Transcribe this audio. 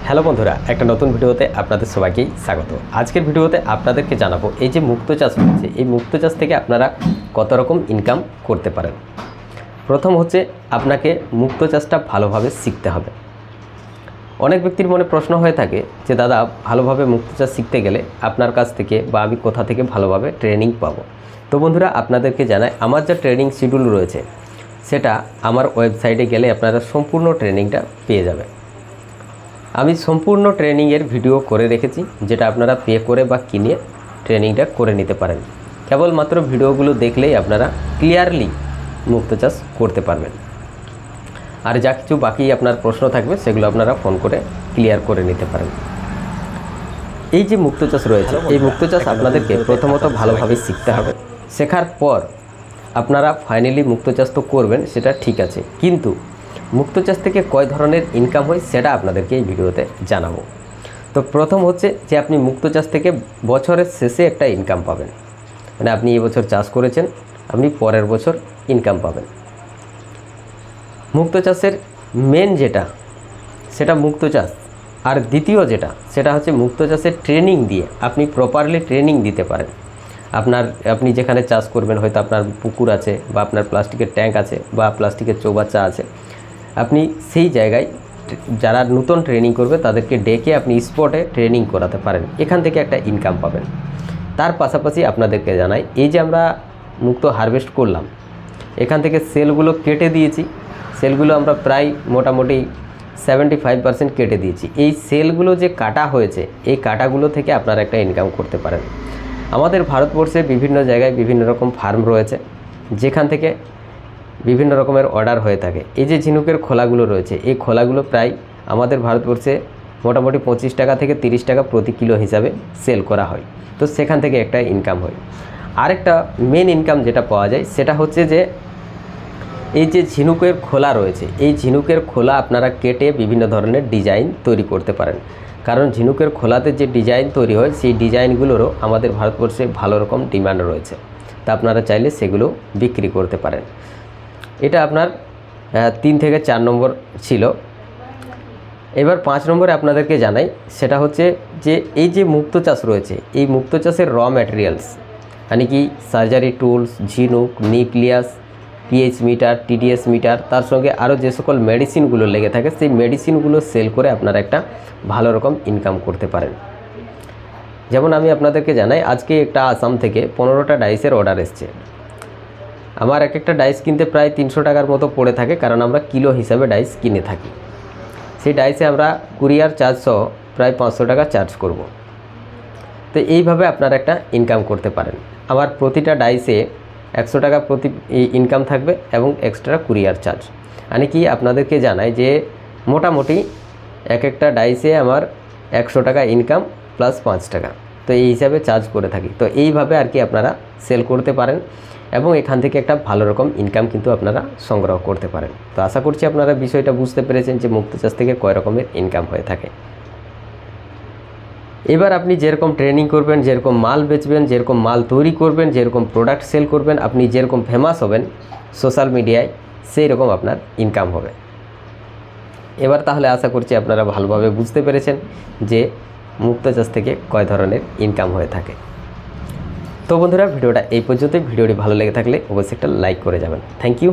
Hello বন্ধুরা, একটা নতুন ভিডিওতে আপনাদের সবাইকেই স্বাগত। আজকের ভিডিওতে আপনাদেরকে জানাবো এই যে মুক্তো চাষ রয়েছে, এই মুক্তো চাষ থেকে আপনারা কত রকম ইনকাম করতে পারেন। প্রথম হচ্ছে আপনাকে মুক্তো চাষটা ভালোভাবে শিখতে হবে। অনেক ব্যক্তির মনে প্রশ্ন হয়ে থাকে যে দাদা, ভালোভাবে মুক্তো চাষ শিখতে গেলে আপনার কাছ থেকে বা আমি কোথা থেকে ভালোভাবে ট্রেনিং পাবো। তো বন্ধুরা, আপনাদেরকে জানাই আমার যা ট্রেনিং শিডিউল রয়েছে সেটা আমার ওয়েবসাইটে গেলে আপনারা সম্পূর্ণ ট্রেনিংটা পেয়ে যাবেন। আমি সম্পূর্ণ ট্রেনিংয়ের ভিডিও করে রেখেছি, যেটা আপনারা পে করে বা কিনে ট্রেনিংটা করে নিতে পারেন। কেবলমাত্র ভিডিওগুলো দেখলেই আপনারা ক্লিয়ারলি মুক্তো চাষ করতে পারবেন। আর যা কিছু বাকি আপনার প্রশ্ন থাকবে সেগুলো আপনারা ফোন করে ক্লিয়ার করে নিতে পারেন। এই যে মুক্তো চাষ রয়েছে, এই মুক্তো চাষ আপনাদেরকে প্রথমত ভালোভাবে শিখতে হবে। শেখার পর আপনারা ফাইনালি মুক্তো চাষ তো করবেন, সেটা ঠিক আছে, কিন্তু মুক্তো চাষ থেকে কয় ধরনের ইনকাম হয় সেটা আপনাদেরকে এই ভিডিওতে জানাবো। তো প্রথম হচ্ছে যে আপনি মুক্তো চাষ থেকে বছরের শেষে একটা ইনকাম পাবেন। মানে আপনি এবছর চাষ করেছেন, আপনি পরের বছর ইনকাম পাবেন। মুক্তো চাষের মেন যেটা সেটা মুক্তো চাষ, আর দ্বিতীয় যেটা সেটা হচ্ছে মুক্তো চাষের ট্রেনিং দিয়ে আপনি প্রপারলি ট্রেনিং দিতে পারেন। আপনি যেখানে চাষ করবেন, হয়তো আপনার পুকুর আছে বা আপনার প্লাস্টিকের ট্যাঙ্ক আছে বা প্লাস্টিকের চৌবাচ্চা আছে, আপনি সেই জায়গায় যারা নতুন ট্রেনিং করবে তাদেরকে ডেকে আপনি স্পটে ট্রেনিং করাতে পারেন। এখান থেকে একটা ইনকাম পাবেন। তার পাশাপাশি আপনাদেরকে জানাই, এই যে আমরা মুক্তো হারভেস্ট করলাম, এখান থেকে সেলগুলো কেটে দিয়েছি। সেলগুলো আমরা প্রায় মোটামুটি 75% কেটে দিয়েছি। এই সেলগুলো যে কাটা হয়েছে, এই কাটাগুলো থেকে আপনারা একটা ইনকাম করতে পারেন। আমাদের ভারতবর্ষে বিভিন্ন জায়গায় বিভিন্ন রকম ফার্ম রয়েছে, যেখান থেকে বিভিন্ন রকমের অর্ডার হয়ে থাকে। এই যে ঝিনুকের খোলাগুলো রয়েছে, এই খোলাগুলো প্রায় আমাদের ভারতবর্ষে মোটামুটি 25 টাকা থেকে 30 টাকা প্রতি কিলো হিসাবে সেল করা হয়। তো সেখান থেকে একটা ইনকাম হয়। আরেকটা মেন ইনকাম যেটা পাওয়া যায় সেটা হচ্ছে যে এই যে ঝিনুকের খোলা রয়েছে, এই ঝিনুকের খোলা আপনারা কেটে বিভিন্ন ধরনের ডিজাইন তৈরি করতে পারেন। কারণ ঝিনুকের খোলাতে যে ডিজাইন তৈরি হয়, সেই ডিজাইনগুলোরও আমাদের ভারতবর্ষে ভালো রকম ডিমান্ড রয়েছে। তা আপনারা চাইলে সেগুলো বিক্রি করতে পারেন। এটা আপনার 3 থেকে 4 নম্বর ছিল। এবার 5 নম্বরে আপনাদেরকে জানাই, সেটা হচ্ছে যে এই যে মুক্তো চাষ রয়েছে, এই মুক্তো চাষের র ম্যাটেরিয়ালস মানে কি সার্জারি টুলস, ঝিনুক, nucleus, pH metre, TDS metre, তার সঙ্গে আরও যে সকল মেডিসিনগুলো লেগে থাকে, সেই মেডিসিনগুলো সেল করে আপনারা একটা ভালো রকম ইনকাম করতে পারেন। যেমন আমি আপনাদেরকে জানাই, আজকে একটা আসাম থেকে 15টা ডাইসের অর্ডার এসছে। আমার এক একটা ডাইস কিনতে প্রায় 300 টাকার মতো পড়ে থাকে, কারণ আমরা কিলো হিসাবে ডাইস কিনে থাকি। সেই ডাইসে আমরা কুরিয়ার চার্জ সহ প্রায় 500 টাকা চার্জ করব। তো এইভাবে আপনারা একটা ইনকাম করতে পারেন। আমার প্রতিটা ডাইসে 100 টাকা প্রতি ইনকাম থাকবে এবং এক্সট্রা কুরিয়ার চার্জ। মানে কি আপনাদেরকে জানাই যে মোটামুটি এক একটা ডাইসে আমার 100 টাকা ইনকাম প্লাস 5 টাকা, তো এই হিসাবে চার্জ করে থাকি। তো এইভাবে আর কি আপনারা সেল করতে পারেন এবং এখান থেকে একটা ভালো রকম ইনকাম কিন্তু আপনারা সংগ্রহ করতে পারেন। তো আশা করছি আপনারা বিষয়টা বুঝতে পেরেছেন যে মুক্তো চাষ থেকে কয় রকমের ইনকাম হয়ে থাকে। এবার আপনি যেরকম ট্রেনিং করবেন, যেরকম মাল বেচবেন, যেরকম মাল তৈরি করবেন, যেরকম প্রোডাক্ট সেল করবেন, আপনি যেরকম ফেমাস হবেন সোশ্যাল মিডিয়ায়, সেই রকম আপনার ইনকাম হবে। এবার তাহলে আশা করছি আপনারা ভালোভাবে বুঝতে পেরেছেন যে মুক্তো চাষ থেকে কয় ধরনের ইনকাম হয়ে থাকে। তো বন্ধুরা, ভিডিওটা এই পর্যন্তই। ভিডিওটি ভালো লেগে থাকলে অবশ্যই একটা লাইক করে যাবেন। Thank you.